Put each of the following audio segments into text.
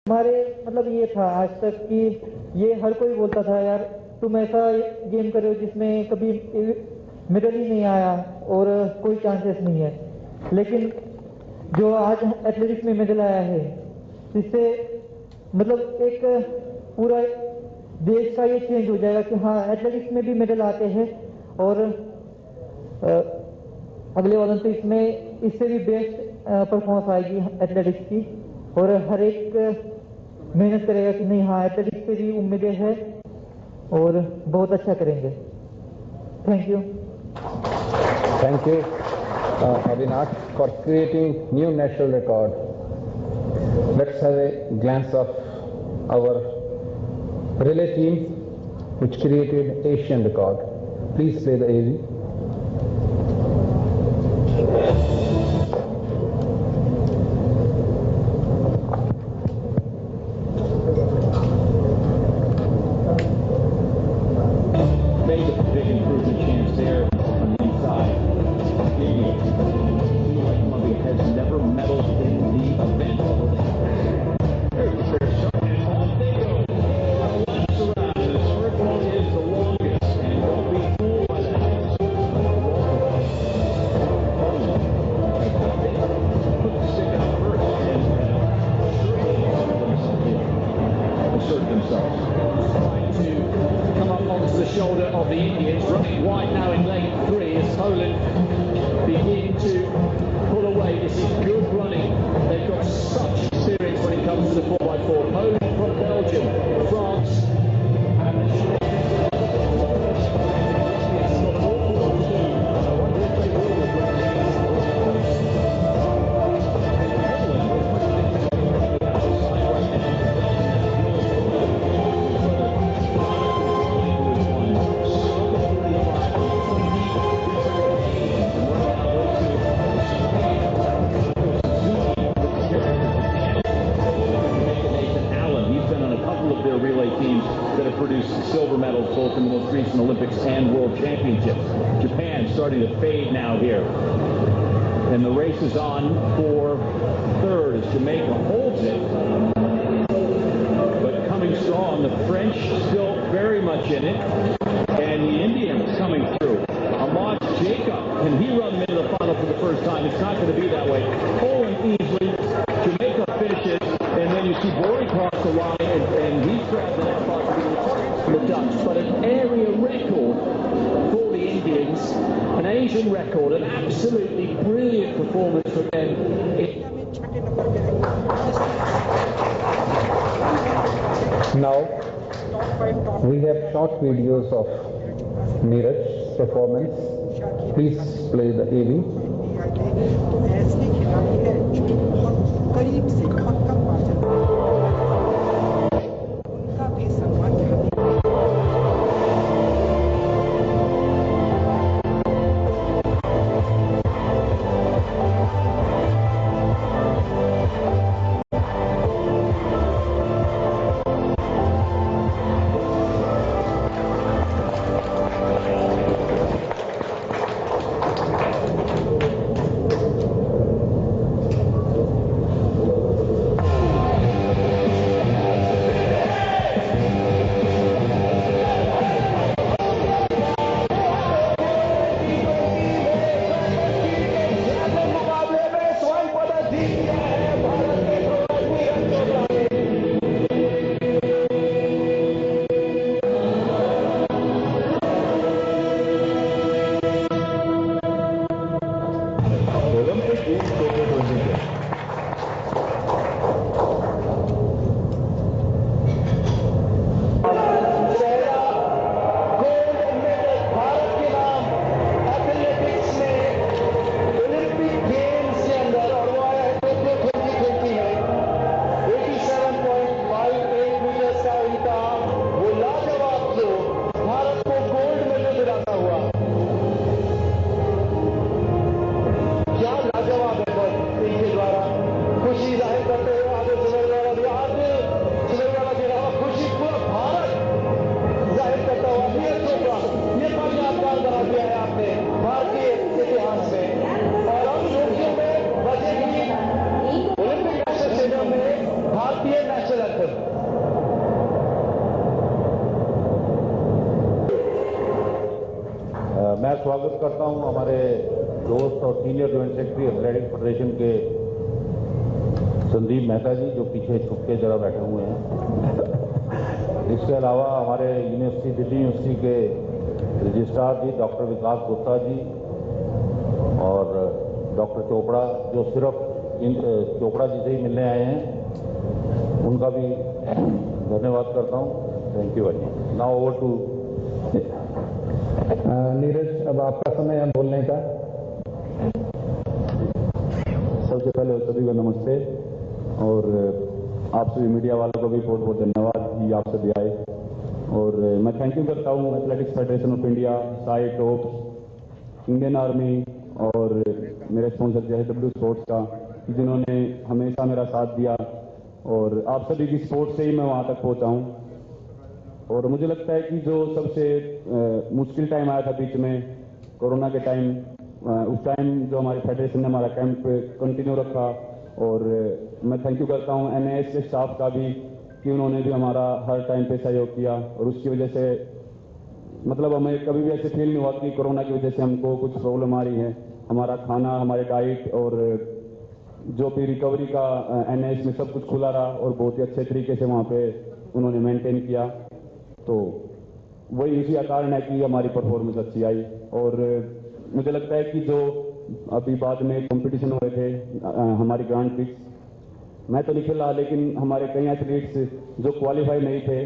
हमारे मतलब ये था आज तक कि ये हर कोई बोलता था यार तुम ऐसा गेम कर रहे हो जिसमें कभी मेडल ही नहीं आया और कोई चांसेस नहीं है, लेकिन जो आज एथलेटिक्स में मेडल आया है इससे मतलब एक पूरा देश का ये चेंज हो जाएगा कि हाँ एथलेटिक्स में भी मेडल आते हैं और अगले ओलंपिक्स में इससे भी बेस्ट परफॉर्मेंस आएगी एथलेटिक्स की और हर एक मेहनत करेगा कि नहीं हाँ एथलेटिक्स से भी उम्मीदें हैं और बहुत अच्छा करेंगे। Thank you. Thank you, Avinash, for creating new national record. Let's have a glance of our relay team, which created Asian record. Please play the AV. Starting to fade now here. And the race is on for third as Jamaica holds it. But coming strong, the French still very much in it. And the Indians coming through. Ahmad Jacob, can he run them into the final for the first time? It's not going to be that way. Poland easily. Jamaica finishes. And then you see Bori cross the line. And he's grabbed that spot for the Dutch. But an area record for the Indians. An Asian record, an absolutely brilliant performance for them. Now, we have short videos of Neeraj's performance. Please play the AV. स्वागत करता हूं हमारे दोस्त और senior joint secretary athletics federation के संदीप मेहता जी, जो पीछे छुप के जरा बैठे हुए हैं। इसके अलावा हमारे यूनिवर्सिटी, दिल्ली यूनिवर्सिटी के रजिस्ट्रार जी डॉक्टर विकास गुप्ता जी और डॉक्टर चोपड़ा, जो सिर्फ चोपड़ा जी से ही मिलने आए हैं, उनका भी धन्यवाद करता हूं। Thank you very much. Now over to Neeraj, अब आपका समय है बोलने का। सबसे पहले सभी को नमस्ते और आप सभी मीडिया वालों को भी बहुत बहुत धन्यवाद कि आप सभी आए। और मैं थैंक यू करता हूँ athletics federation of India, Sai tops, Indian army और मेरे स्पॉन्सर JSW स्पोर्ट्स का, जिन्होंने हमेशा मेरा साथ दिया और आप सभी की सपोर्ट से ही मैं वहाँ तक पहुँचा हूँ। और मुझे लगता है कि जो सबसे मुश्किल टाइम आया था बीच में कोरोना के टाइम, उस टाइम जो हमारी फेडरेशन ने हमारा कैंप कंटिन्यू रखा और मैं थैंक यू करता हूँ NIS के स्टाफ का भी कि उन्होंने भी हमारा हर टाइम पे सहयोग किया। और उसकी वजह से मतलब हमें कभी भी ऐसे फील नहीं हुआ कि कोरोना की वजह से हमको कुछ प्रॉब्लम आ रही है। हमारा खाना, हमारे डाइट और जो भी रिकवरी का NIS में सब कुछ खुला रहा और बहुत ही अच्छे तरीके से वहाँ पे उन्होंने मेंटेन किया। तो वही इसी कारण है कि हमारी परफॉर्मेंस अच्छी आई। और मुझे लगता है कि जो अभी बाद में कंपटीशन हुए थे हमारी ग्रांड प्रिक्स, मैं तो नहीं खेला लेकिन हमारे कई एथलीट्स जो क्वालिफाई नहीं थे,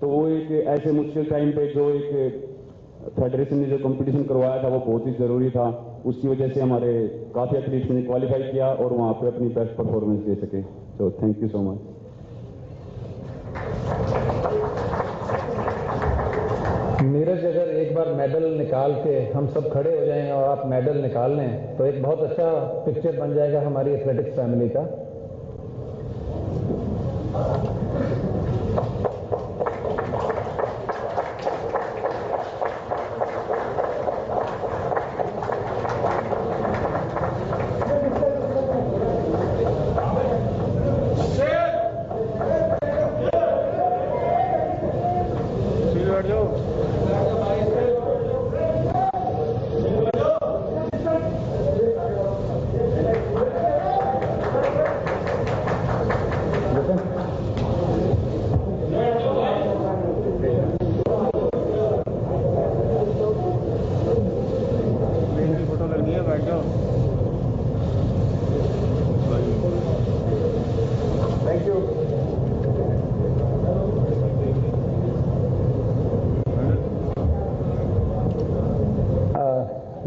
तो वो एक ऐसे मुश्किल टाइम पे जो एक फेडरेशन ने जो कंपटीशन करवाया था वो बहुत ही ज़रूरी था। उसकी वजह से हमारे काफ़ी एथलीट्स ने क्वालिफाई किया और वहाँ पे अपनी बेस्ट परफॉर्मेंस दे सके। तो thank you so much. Neeraj, अगर एक बार मेडल निकाल के हम सब खड़े हो जाएं और आप मेडल निकाल लें तो एक बहुत अच्छा पिक्चर बन जाएगा हमारी एथलेटिक्स फैमिली का।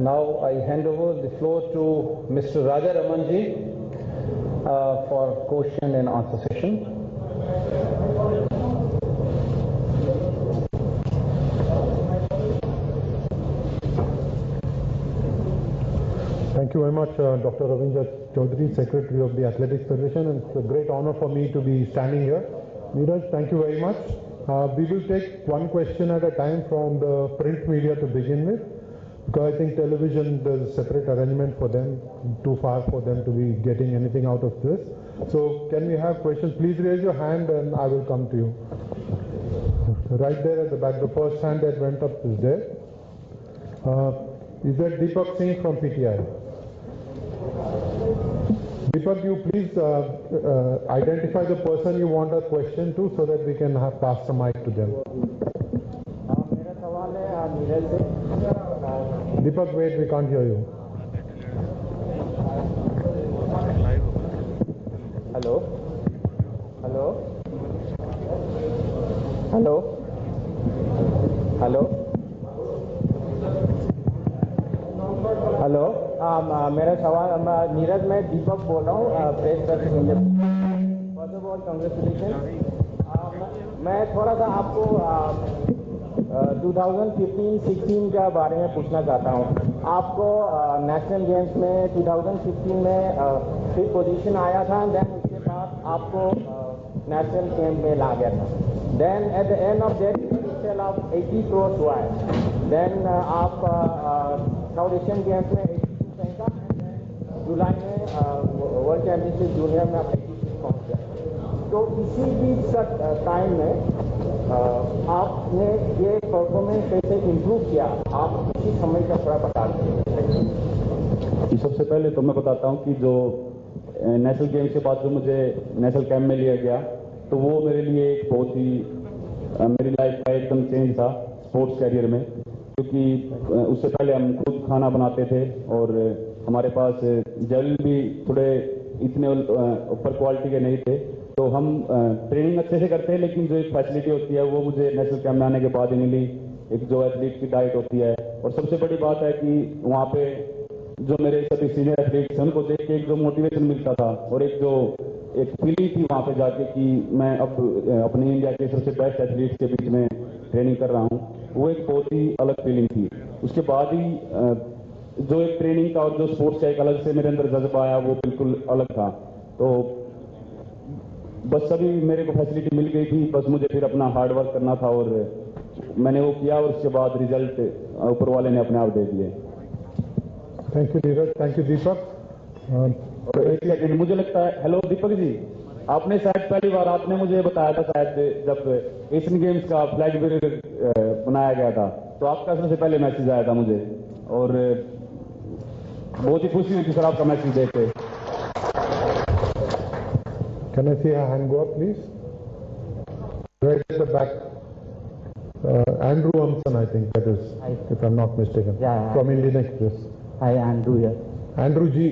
Now I hand over the floor to Mr. Raja Ramanji for question and answer session. Thank you very much, Dr. Ravindra Chaudhary, Secretary of the Athletics Federation, and it's a great honor for me to be standing here. Neeraj, thank you very much. We will take one question at a time from the print media to begin with, because I think television, there's a separate arrangement for them, too far for them to be getting anything out of this. So can we have questions? Please raise your hand and I will come to you. Right there at the back, the first hand that went up is there. Is that Deepak Singh from PTI? Deepak, you please identify the person you want a question to so that we can have pass the mic to them. Deepak, wait, we can't hear you. Hello? Hello? Hello? Hello? Hello, मेरा सवाल, नीरज, मैं दीपक बोल रहा हूँ, press service. First of all congratulation. मैं थोड़ा सा आपको 2015-16 के बारे में पूछना चाहता हूँ। आपको नेशनल गेम्स में 2015 में 5th पोजीशन आया था, देन उसके बाद आपको नेशनल गेम में ला गया था। Then at the end of that sale of 80 crores हुआ है। देन आप साउथ एशियन गेम्स में 82 फेंका, जुलाई में वर्ल्ड चैंपियनशिप जूनियर में आप 86 पहुँच गए। तो इसी बीच टाइम में आपने ये परफॉर्मेंस कैसे इम्प्रूव किया, आप इसी समय का थोड़ा बता दें। सबसे पहले तो मैं बताता हूँ कि जो नेशनल गेम्स के बाद जो मुझे नेशनल कैंप में लिया गया, तो वो मेरे लिए एक बहुत ही मेरी लाइफ का एकदम चेंज था स्पोर्ट्स कैरियर में, क्योंकि उससे पहले हम खुद खाना बनाते थे और हमारे पास जेवलिन भी थोड़े इतने ऊपर क्वालिटी के नहीं थे, तो हम ट्रेनिंग अच्छे से करते हैं, लेकिन जो एक फैसिलिटी होती है वो मुझे नेशनल कैंप में आने के बाद ही मिली, एक जो एथलीट की डाइट होती है। और सबसे बड़ी बात है कि वहाँ पे जो मेरे सभी सीनियर एथलीट्स हैं उनको देख के एक जो मोटिवेशन मिलता था और एक फीलिंग थी वहाँ पे जाके कि मैं अब अपने इंडिया के सबसे बेस्ट एथलीट्स के बीच में ट्रेनिंग कर रहा हूँ, वो एक बहुत ही अलग फीलिंग थी। उसके बाद ही जो एक ट्रेनिंग का और जो स्पोर्ट्स का एक अलग से मेरे अंदर जज्बा आया, वो बिल्कुल अलग था। तो बस सभी मेरे को फैसिलिटी मिल गई थी, बस मुझे फिर अपना हार्ड वर्क करना था और मैंने वो किया और उसके बाद रिजल्ट ऊपर वाले ने अपने आप दे दिए। Thank you Neeraj, thank you Deepak. और एक सेकंड, मुझे लगता है, हेलो दीपक जी, आपने शायद पहली बार आपने मुझे बताया था शायद जब एशियन गेम्स का फ्लैग बेयर बनाया गया था, तो आपका सबसे पहले मैसेज आया था मुझे और बहुत ही खुशी हुई थी सर आपका मैसेज देख के। Can I see a hand go up, please? Right at the back. Andrew Amson, I think that is, if I'm not mistaken, from Indian Express. Hi, Andrew here. Andrew जी।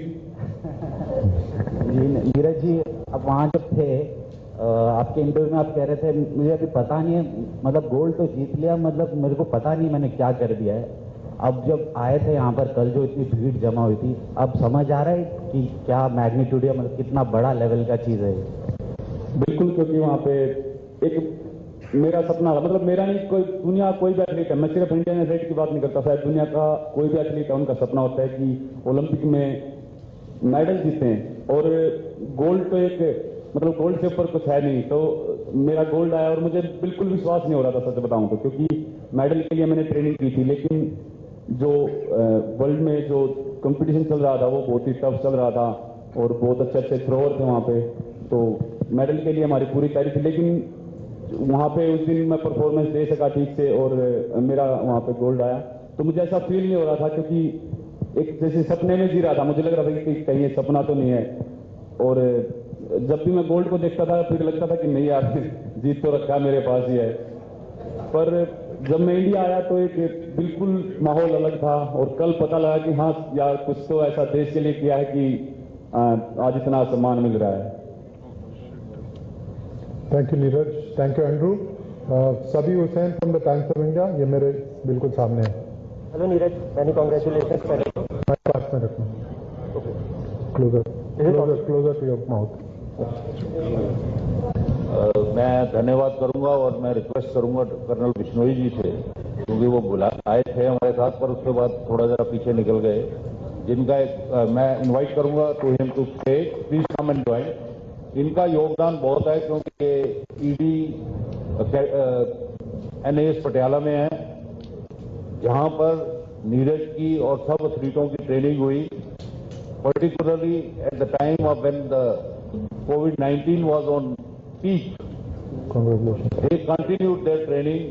जी नीरज जी, अब वहाँ जब थे आपके interview में आप कह रहे थे मुझे अभी पता नहीं है, मतलब गोल्ड तो जीत लिया, मतलब मेरे को पता नहीं मैंने क्या कर दिया है। अब जब आए थे यहाँ पर कल जो इतनी भीड़ जमा हुई थी, अब समझ आ रहा है कि क्या मैग्नीट्यूड है, मतलब कितना बड़ा लेवल का चीज़ है। बिल्कुल, क्योंकि वहाँ पे एक मेरा सपना था, मतलब मेरा नहीं, कोई दुनिया कोई भी एथलीट है, मैं सिर्फ इंडियन एथलीट की बात नहीं करता, शायद दुनिया का कोई भी एथलीट है उनका सपना होता है कि ओलंपिक में मेडल जीतें। और गोल्ड तो एक मतलब गोल्ड से ऊपर कुछ है नहीं, तो मेरा गोल्ड आया और मुझे बिल्कुल विश्वास नहीं हो रहा था सच बताऊं तो, क्योंकि मेडल के लिए मैंने ट्रेनिंग की थी, लेकिन जो वर्ल्ड में जो कंपटीशन चल रहा था वो बहुत ही टफ चल रहा था और बहुत अच्छे अच्छे थ्रोअर थे वहाँ पे, तो मेडल के लिए हमारी पूरी तैयारी थी, लेकिन वहाँ पे उस दिन मैं परफॉर्मेंस दे सका ठीक से और मेरा वहाँ पे गोल्ड आया। तो मुझे ऐसा फील नहीं हो रहा था, क्योंकि एक जैसे सपने में जी रहा था, मुझे लग रहा था कि कहीं ये सपना तो नहीं है। और जब भी मैं गोल्ड को देखता था फिर लगता था कि नहीं यार जीत तो रखा मेरे पास ही है। पर जब मैं इंडिया आया तो एक बिल्कुल माहौल अलग था और कल पता लगा कि हाँ यार कुछ तो ऐसा देश के लिए किया है कि आज इतना सम्मान मिल रहा है। Thank you Neeraj, thank you Andrew. सभी Hussain from the Times of India, ये मेरे बिल्कुल सामने है। हेलो नीरज, मैनी कांग्रेचुलेशंस पहले। पास में रखना, क्लोजर टू योर माउथ। मैं धन्यवाद करूंगा और मैं रिक्वेस्ट करूंगा कर्नल बिश्नोई जी से, क्योंकि वो बुला आए थे हमारे साथ पर उसके बाद थोड़ा जरा पीछे निकल गए, जिनका मैं इनवाइट करूंगा to him to stay, please come and join. इनका योगदान बहुत है क्योंकि ईडी NAS पटियाला में है, जहां पर नीरज की और सब एथलीटों की ट्रेनिंग हुई, particularly at the time of when the COVID-19 was on peak. Congratulations. They continued their training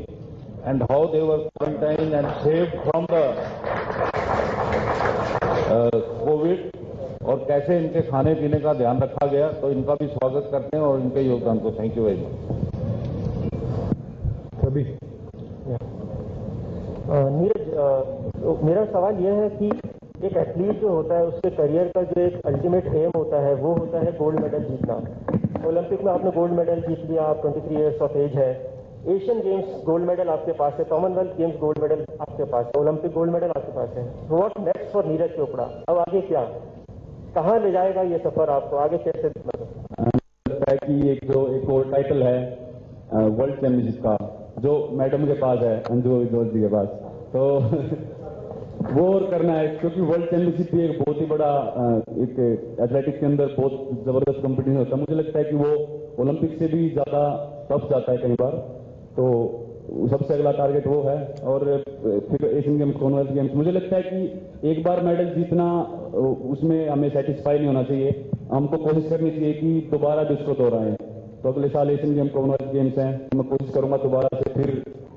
and how they were quarantined and saved from the COVID, और कैसे इनके खाने पीने का ध्यान रखा गया, तो इनका भी स्वागत करते हैं और इनके योगदान को थैंक यू वेरी मच। कभी नीरज, मेरा सवाल यह है कि एक एथलीट जो होता है उसके करियर का जो एक अल्टीमेट एम होता है वो होता है गोल्ड मेडल जीतना। ओलंपिक में आपने गोल्ड मेडल जीत लिया, आप 23 ईयर्स ऑफ एज है, एशियन गेम्स गोल्ड मेडल आपके पास है, कॉमनवेल्थ गेम्स गोल्ड मेडल आपके पास है, ओलंपिक गोल्ड मेडल आपके पास है। What next for Neeraj Chopra? अब आगे क्या, कहाँ ले जाएगा ये सफर आपको, आगे कैसे लगता है कि एक और टाइटल है वर्ल्ड चैंपियनशिप का, जो मैडम के पास है, अंजू विजोल जी के पास, तो वो और करना है, क्योंकि वर्ल्ड चैंपियनशिप भी एक बहुत ही बड़ा एक एथलेटिक्स के अंदर बहुत जबरदस्त कंपटीशन होता है। मुझे लगता है कि वो ओलंपिक से भी ज्यादा टफ जाता है कई बार, तो सबसे अगला टारगेट वो है। और फिर एशियन गेम्स, कॉमनवेल्थ गेम्स, मुझे लगता है कि एक बार मेडल जीतना उसमें हमें सेटिस्फाई नहीं होना चाहिए, हमको कोशिश करनी चाहिए कि दोबारा भी उसको दोहराएं। तो अगले साल एशियन गेम कॉमनवेल्थ गेम्स हैं, तो मैं कोशिश करूंगा दोबारा से फिर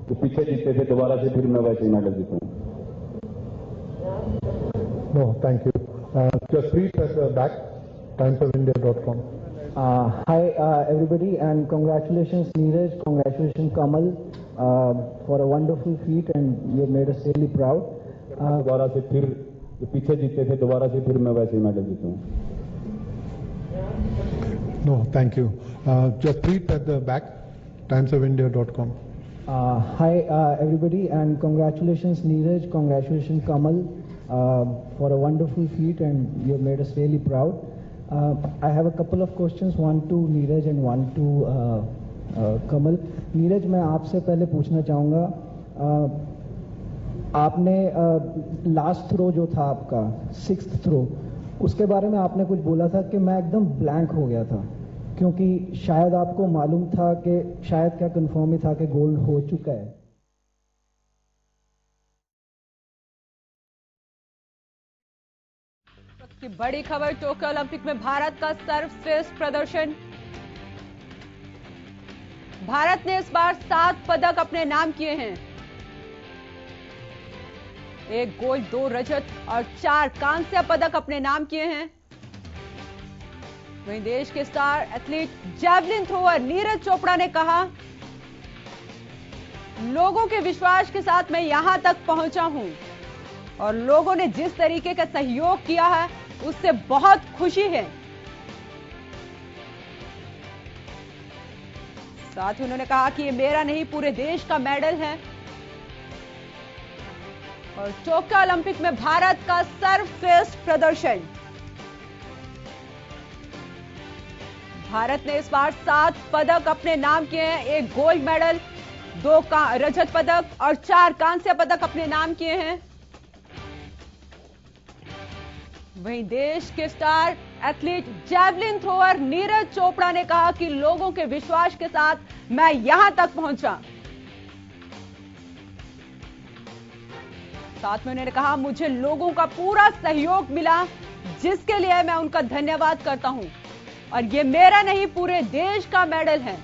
जो पीछे जीतते थे दोबारा से फिर मैं वैसे ही medal जीतूं। No, thank you. Just please at the back, timesofIndia.com. Hi everybody, and congratulations Neeraj, congratulations Kamal for a wonderful feat, and you have made us really proud. दोबारा से फिर जो पीछे जीतते थे दोबारा से फिर मैं वैसे ही medal जीतूं। No, thank you. Just please at the back, timesofIndia.com. Hi everybody, and congratulations Neeraj, congratulations Kamal for a wonderful feat, and you have made us really proud. I have a couple of questions, one to Neeraj and one to Kamal. Neeraj, मैं आपसे पहले पूछना चाहूँगा, आपने last throw जो था आपका 6th throw, उसके बारे में आपने कुछ बोला था कि मैं एकदम ब्लैंक हो गया था, क्योंकि शायद आपको मालूम था कि शायद क्या कंफर्म ही था कि गोल्ड हो चुका है। की बड़ी खबर, टोक्यो ओलंपिक में भारत का सर्वश्रेष्ठ प्रदर्शन। भारत ने इस बार 7 पदक अपने नाम किए हैं, 1 गोल्ड, 2 रजत और 4 कांस्य पदक अपने नाम किए हैं। वहीं देश के star athlete javelin thrower Neeraj Chopra ने कहा, लोगों के विश्वास के साथ मैं यहां तक पहुंचा हूं और लोगों ने जिस तरीके का सहयोग किया है उससे बहुत खुशी है। साथ ही उन्होंने कहा कि ये मेरा नहीं पूरे देश का मेडल है और टोक्यो ओलंपिक में भारत का सर्वश्रेष्ठ प्रदर्शन। भारत ने इस बार 7 पदक अपने नाम किए हैं, 1 गोल्ड मेडल, 2 रजत पदक और 4 कांस्य पदक अपने नाम किए हैं। वहीं देश के star athlete javelin thrower Neeraj Chopra ने कहा कि लोगों के विश्वास के साथ मैं यहां तक पहुंचा। साथ में उन्होंने कहा, मुझे लोगों का पूरा सहयोग मिला जिसके लिए मैं उनका धन्यवाद करता हूं और ये मेरा नहीं पूरे देश का मेडल है।